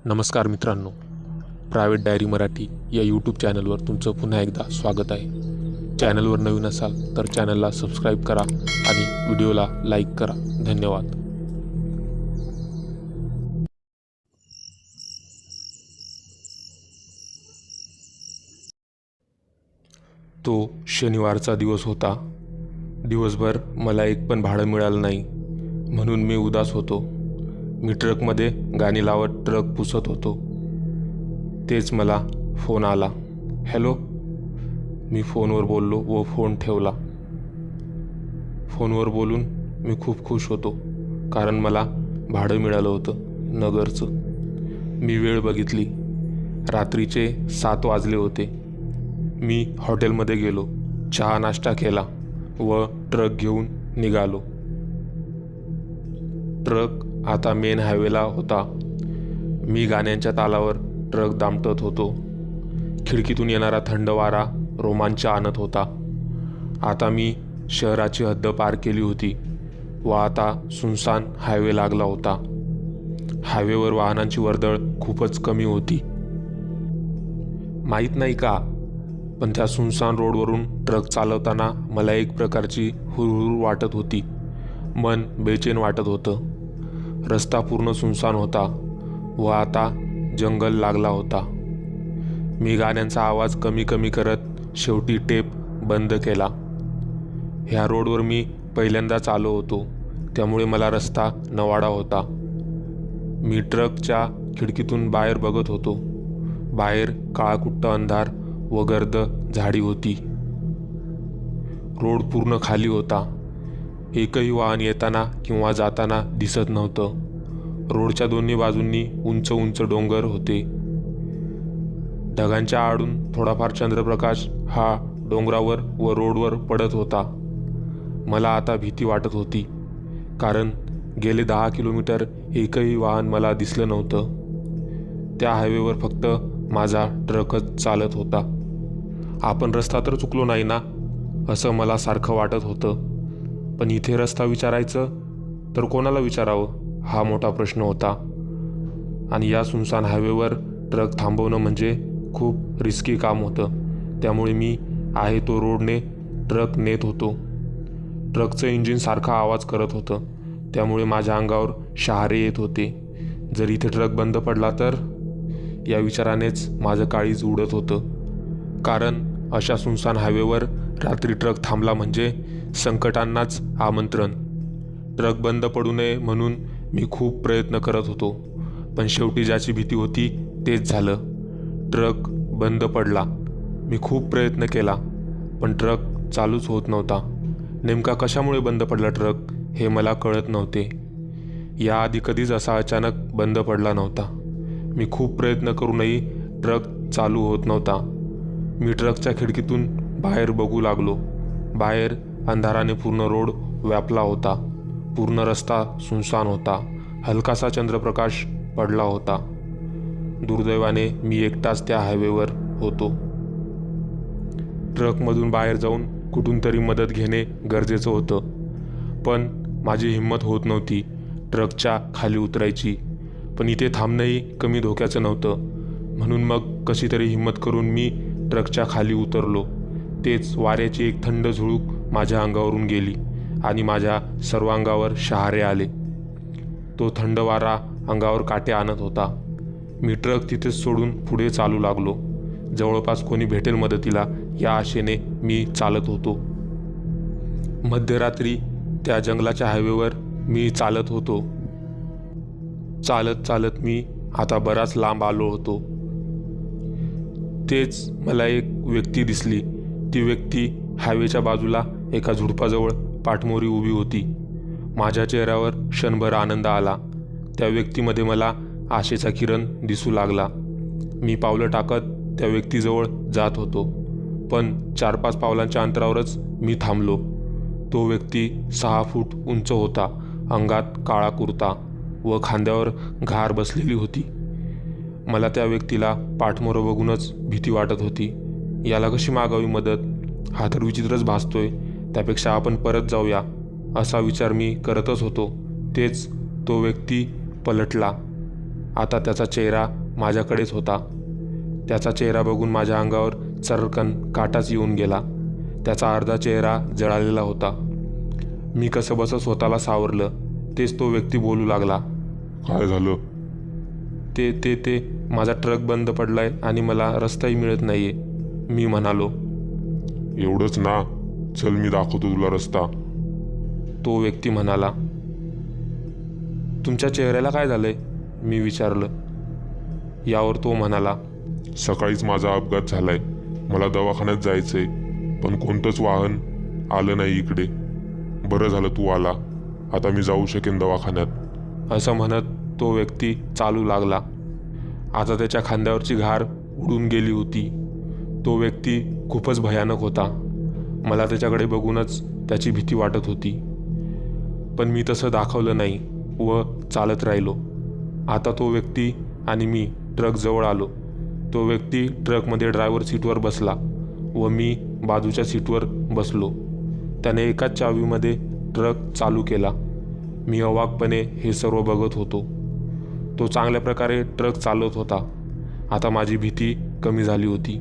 नमस्कार मित्रांनो, private diary Marathi या यूट्यूब चॅनलवर तुमचं पुन्हा एकदा स्वागत आहे. चॅनलवर नवीन असाल तर चॅनलला सबस्क्राईब करा आणि व्हिडिओला लाईक करा. धन्यवाद. तो शनिवारचा दिवस होता. दिवसभर मला एक पण भाडं मिळालं नाही म्हणून मी उदास होतो. मी ट्रकमध्ये गाणी लावत ट्रक पुसत होतो. तेच मला फोन आला. हॅलो, मी फोनवर बोललो व फोन ठेवला. फोनवर बोलून मी खूप खुश होतो कारण मला भाडं मिळालं होतं नगरचं. मी वेळ बघितली. रात्रीचे 7 वाजले होते. मी हॉटेलमध्ये गेलो, चहा नाश्ता केला व ट्रक घेऊन निघालो. ट्रक आता मेन हायवेला होता. मी गाण्यांच्या तालावर ट्रक दामटत होतो. खिडकीतून येणारा थंड वारा रोमांच आणत होता. आता मी शहराची हद्द पार केली होती व आता सुनसान हायवे लागला होता. हायवेवर वाहनांची वर्दळ खूपच कमी होती. माहीत नाही का, पण त्या सुनसान रोडवरून ट्रक चालवताना मला एक प्रकारची हुरहुर वाटत होती. मन बेचैन वाटत होतं. रस्ता पूर्ण सुनसान होता व आता जंगल लागला होता. मी गाण्यांचा आवाज कमी कमी करत शेवटी टेप बंद केला. ह्या रोडवर मी पहिल्यांदाच आलो होतो त्यामुळे मला रस्ता नवाडा होता. मी ट्रकच्या खिडकीतून बाहेर बघत होतो. बाहेर काळाकुट्ट अंधार व गर्द झाडी होती. रोड पूर्ण खाली होता. एकही वाहन येताना किंवा जाताना दिसत नव्हतं. रोडच्या दोन्ही बाजूंनी उंच उंच डोंगर होते. ढगांच्या आडून थोडाफार चंद्रप्रकाश हा डोंगरावर व रोडवर पडत होता. मला आता भीती वाटत होती कारण गेले 10 किलोमीटर एकही वाहन मला दिसलं नव्हतं. त्या हायवेवर फक्त माझा ट्रकच चालत होता. आपण रस्ता तर चुकलो नाही ना, असं मला सारखं वाटत होतं. पण इथे रस्ता विचारायचं तर कोणाला विचारावं हा मोठा प्रश्न होता. आणि या सुनसान हायवेवर ट्रक थांबवणं म्हणजे खूप रिस्की काम होतं. त्यामुळे मी आहे तो रोडने ट्रक नेत होतो. ट्रकचं इंजिन सारखा आवाज करत होतं त्यामुळे माझ्या अंगावर शहारे येत होते. जर इथे ट्रक बंद पडला तर, या विचारानेच माझं काळीज उडत होतं. कारण अशा सुनसान हायवेवर रात्री ट्रक थांबला म्हणजे संकटांनाच आमंत्रण. ट्रक बंद पडू नये म्हणून मी खूप प्रयत्न करत होतो, पण शेवटी ज्याची भीती होती तेच झालं. ट्रक बंद पडला. मी खूप प्रयत्न केला पण ट्रक चालूच होत नव्हता. नेमका कशामुळे बंद पडला ट्रक हे मला कळत नव्हते. याआधी कधीच असा अचानक बंद पडला नव्हता. मी खूप प्रयत्न करूनही ट्रक चालू होत नव्हता. मी ट्रकच्या खिडकीतून बाहेर बघू लागलो. बाहेर अंधाराने पूर्ण रोड व्यापला होता. पूर्ण रस्ता सुनसान होता. हलकासा चंद्रप्रकाश पडला होता. दुर्दैवाने मी एकटाच त्या हायवेवर होतो. ट्रकमधून बाहेर जाऊन कुठून तरी मदत घेणे गरजेचं होतं, पण माझी हिंमत होत नव्हती ट्रकच्या खाली उतरायची. पण इथे थांबणंही कमी धोक्याचं नव्हतं. म्हणून मग कशी तरी हिंमत करून मी ट्रकच्या खाली उतरलो. तेच वाऱ्याची एक थंड झुळूक माझ्या अंगावरून गेली आणि माझ्या सर्वांगावर शहारे आले. तो थंड वारा अंगावर काटे आणत होता. मी ट्रक तिथेच सोडून पुढे चालू लागलो. जवळपास कोणी भेटेल मदतीला या आशेने मी चालत होतो. मध्यरात्री त्या जंगलाच्या हायवेवर मी चालत होतो. चालत चालत मी आता बराच लांब आलो होतो. तेच मला एक व्यक्ती दिसली. ती व्यक्ती हायवेच्या बाजूला एका झुडपाजवळ पाठमोरी उभी होती. माझ्या चेहऱ्यावर क्षणभर आनंद आला. त्या व्यक्तीमध्ये मला आशेचा किरण दिसू लागला. मी पावलं टाकत त्या व्यक्तीजवळ जात होतो, पण 4-5 पावलांच्या अंतरावरच मी थांबलो. तो व्यक्ती 6 फूट उंच होता. अंगात काळा कुर्ता व खांद्यावर घार बसलेली होती. मला त्या व्यक्तीला पाठमोरं बघूनच भीती वाटत होती. याला कशी मागावी मदत? हा तर विचित्रच भासतोय. त्यापेक्षा आपण परत जाऊया असा विचार मी करतच होतो. तेच तो व्यक्ती पलटला आता त्याचा चेहरा माझ्याकडेच होता. त्याचा चेहरा बघून माझ्या अंगावर चरकन काटाच येऊन गेला. त्याचा अर्धा चेहरा जळालेला होता. मी कसंबसं स्वतःला सावरलं. तेच तो व्यक्ती बोलू लागला. काय झालं? ते माझा ट्रक बंद पडलाय आणि मला रस्ताही मिळत नाहीये, मी म्हणालो. एवढंच ना, चल मी दाखवतो तुला रस्ता. तो व्यक्ती म्हणाला. तुमच्या चेहऱ्याला काय झालंय, मी विचारलं. यावर तो म्हणाला. सकाळीच माझा अपघात झालाय, मला दवाखान्यात जायचंय, पण कोणतंच वाहन आलं नाही इकडे. बरं झालं तू आला, आता मी जाऊ शकेन दवाखान्यात. असं म्हणत तो व्यक्ती चालू लागला. आता त्याच्या खांद्यावरची घार उडून गेली होती. तो व्यक्ती खूपच भयानक होता. मला त्याच्याकडे बघूनच त्याची भीती वाटत होती. पण मी तसं दाखवलं नाही व चालत राहिलो. आता तो व्यक्ती आणि मी ट्रकजवळ आलो. तो व्यक्ती ट्रकमध्ये ड्रायव्हर सीटवर बसला व मी बाजूच्या सीटवर बसलो. त्याने एकाच चावीमध्ये ट्रक चालू केला. मी अवाकपणे हे सर्व बघत होतो. तो चांगल्या प्रकारे ट्रक चालवत होता. आता माझी भीती कमी झाली होती.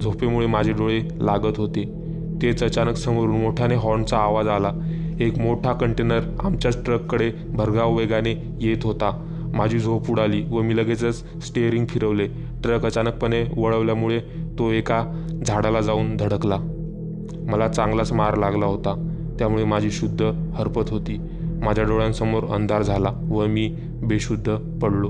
झोपेमुळे माझे डोळे लागत होते. तेच अचानक समोरून मोठ्याने हॉर्नचा आवाज आला. एक मोठा कंटेनर आमच्याच ट्रककडे भरधाव वेगाने येत होता. माझी झोप उडाली व मी लगेचच स्टीअरिंग फिरवले. ट्रक अचानकपणे वळवल्यामुळे तो एका झाडाला जाऊन धडकला. मला चांगलाच मार लागला होता, त्यामुळे माझी शुद्ध हरपत होती. माझ्या डोळ्यांसमोर अंधार झाला व मी बेशुद्ध पडलो.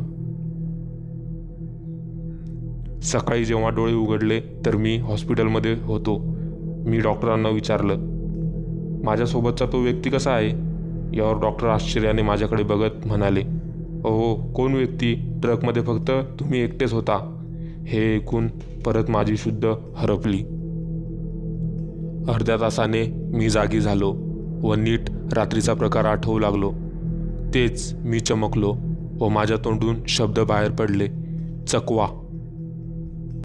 सकाळी जेव्हा डोळे उघडले तर मी हॉस्पिटलमध्ये होतो. मी डॉक्टरांना विचारलं, माझ्यासोबतचा तो व्यक्ती कसा आहे? यावर डॉक्टर आश्चर्याने माझ्याकडे बघत म्हणाले, अहो, कोण व्यक्ती? ट्रकमध्ये फक्त तुम्ही एकटेच होता. हे ऐकून परत माझी शुद्ध हरपली. अर्ध्या तासाने मी जागी झालो व नीट रात्रीचा प्रकार आठवू लागलो. तेच मी चमकलो व माझ्या तोंडून शब्द बाहेर पडले, चकवा.